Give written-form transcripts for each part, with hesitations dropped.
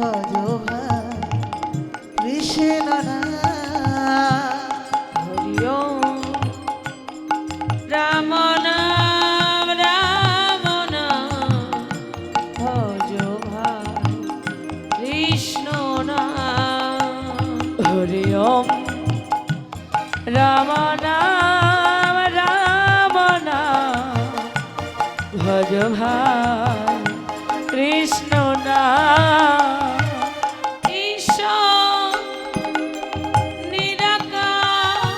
ভজ ভাই কৃষ্ণ হরি ওম রাম নাম রাম নাম ভজ ভাই কৃষ্ণ নাম হরি ওম রাম নাম রাম নাম ভজ ভাই কৃষ্ণ নাম ঈশ্বর নিরাকার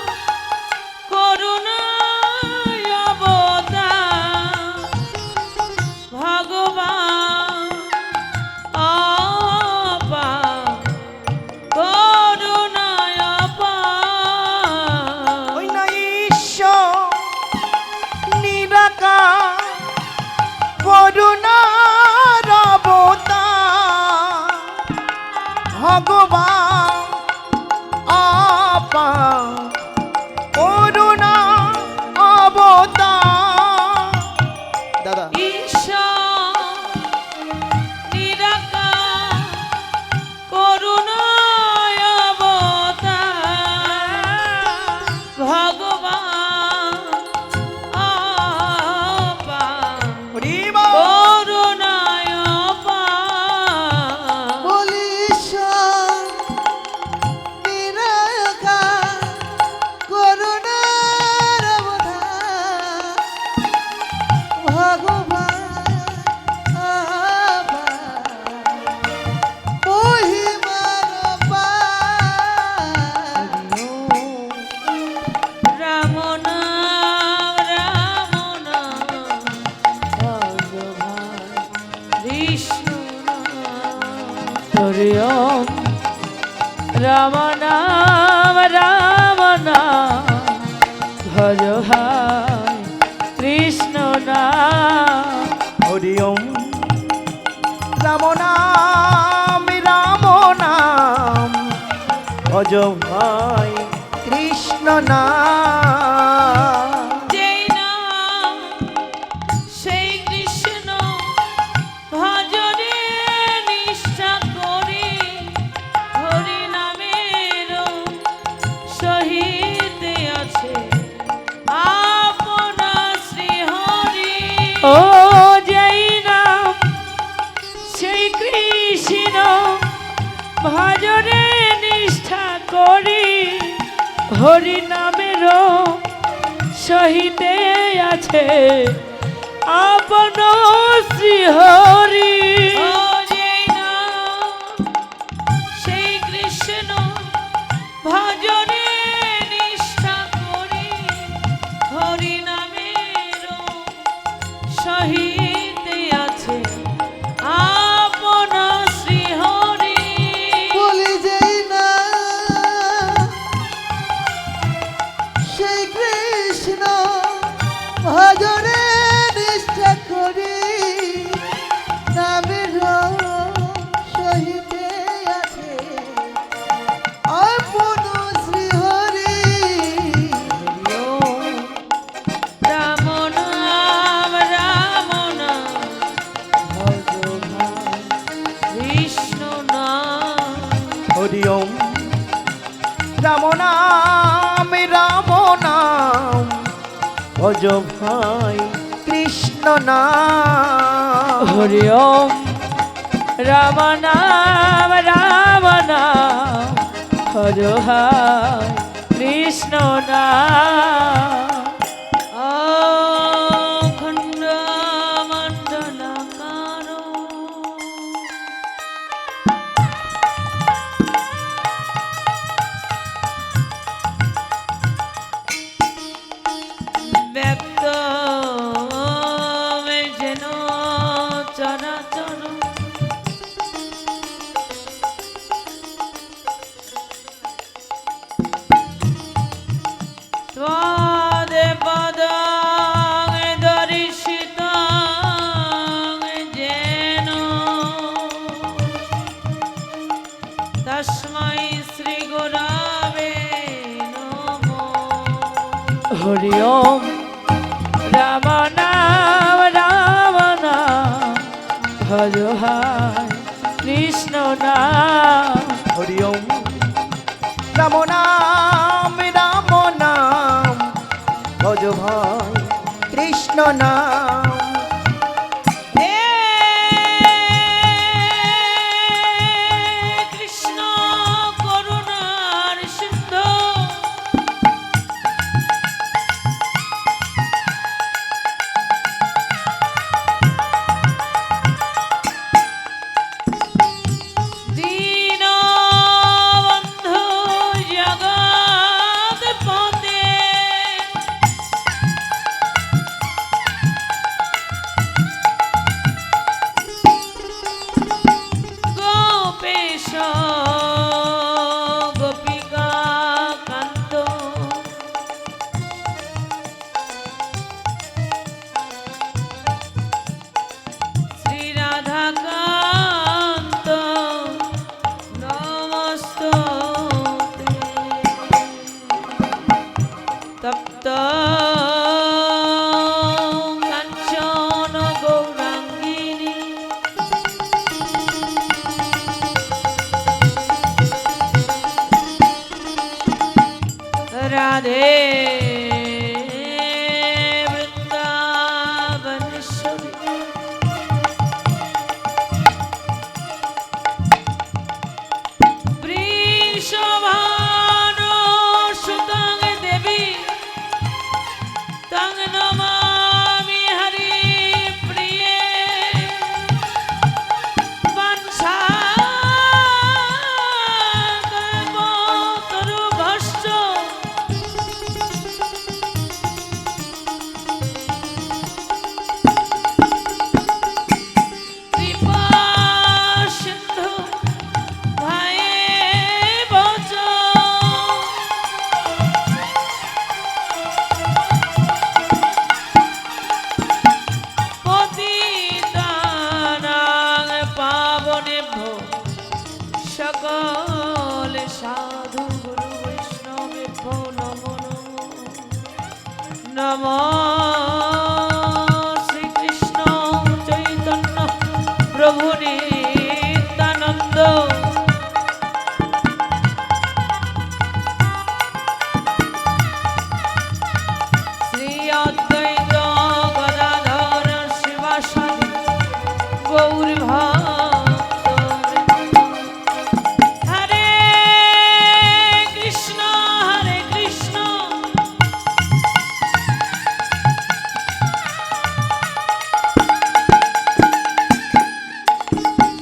করুণায় অবতার ভগবান অপার করুণায় অপার ওই না ঈশ্বর নিরাকার করুণার অবতার ভগবান অপার করুণা অবতার। দাদা ঈশ্বর নিরাকার করুণায় অবতার ভগবান অপার হরি বল। করুণায় অপার বলি ঈশ্বর নিরাকার করুণার অবতার ভগবান মহিমার অপার। রাম নাম রাম নাম ভজ ভাই কৃষ্ণ নাম হরি ওম রাম নাম রাম নাম ভজ ভাই কৃষ্ণ নাম হরি ওম রাম নাম রাম নাম ভজ ভাই কৃষ্ণ নাম। যেই নাম সেই কৃষ্ণ ভজরে নিষ্ঠা করি হরি নামের সহিত আছে আপনা শ্রী হরি ও যেই নাম সেই কৃষ্ণ ভজরে নিষ্ঠা করি হরি নামের সহিতে আছে আপন শ্রী হরি সেই কৃষ্ণ ভজনে নিষ্ঠা করি হরি নামের সহিতে আছে আপন শ্রী হরি বলি যেই না সেই কৃষ্ণ ভজনে নিষ্ঠা করি নামের সহিতে আছে আপন শ্রী হরি। রাম নাম রাম নাম ভজ ভাই কৃষ্ণ নাম হরি ওম রাম নাম রাম নাম ভজ ভাই কৃষ্ণ নাম। হরি ওম রাম নাম রাম নাম ভজ ভাই কৃষ্ণ নাম অখণ্ড মণ্ডলাকারো ব্যক্ত যেন চরাচর পদ দর্শিত যেন তস্मै শ্রী গুরবে নমঃ। হরি ওম রাম নাম ভজ ভাই কৃষ্ণ নাম হরি ওম রাম নাম রাম নাম ভজ ভাই কৃষ্ণ নাম হে কৃষ্ণ করুণার সিন্ধু দীনবন্ধু জগৎপতে গোপেশ গোপিকা কান্ত শ্রী রাধা কান্ত নমস্তুতে তপ্ত কাঞ্চন গৌরাঙ্গিনী রাধে বৃন্দাবনেশ্বরী বৃষভানুসুতং দেবী তং নমামি হরি প্রিয়ে বংশাকল্পতরুভশ্চ কৃপা সিন্ধু ভায়ে বচ পতিতানাং পাবনেভ্যো সকল সাধু গুরু বৈষ্ণবেভ্যো নমো নমো শ্রীকৃষ্ণ চৈতন্য প্রভু নিত্যানন্দ শ্রী অদ্বৈত গদাধর শিবাসাদি গৌর ভক্তবৃন্দ। হরে কৃষ্ণ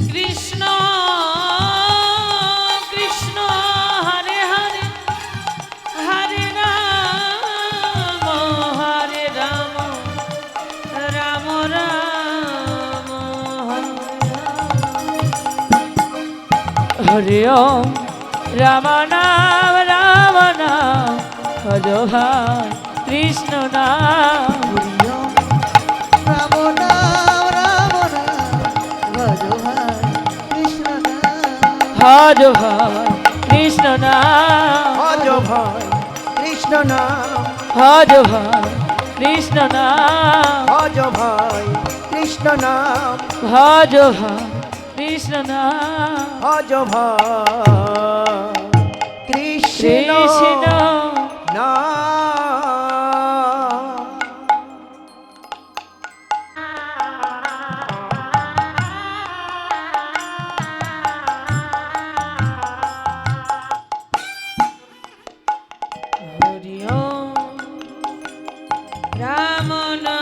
কৃষ্ণ কৃষ্ণ হরে হরে হরে রাম রাম রাম হরে ওম রাম নাম ভজ ভাই কৃষ্ণ নাম হরি ওম রাম নাম ভজ ভাই কৃষ্ণ নাম ভজ ভাই কৃষ্ণ নাম ভজ ভাই কৃষ্ণ নাম ভজ ভাই কৃষ্ণ নাম ভজ ভাই কৃষ্ণ নাম ভজ ভাই কৃষ্ণ নাম ভজ ভাই কৃষ্ণ কৃষ্ণ নাম হরি ওম রাম নাম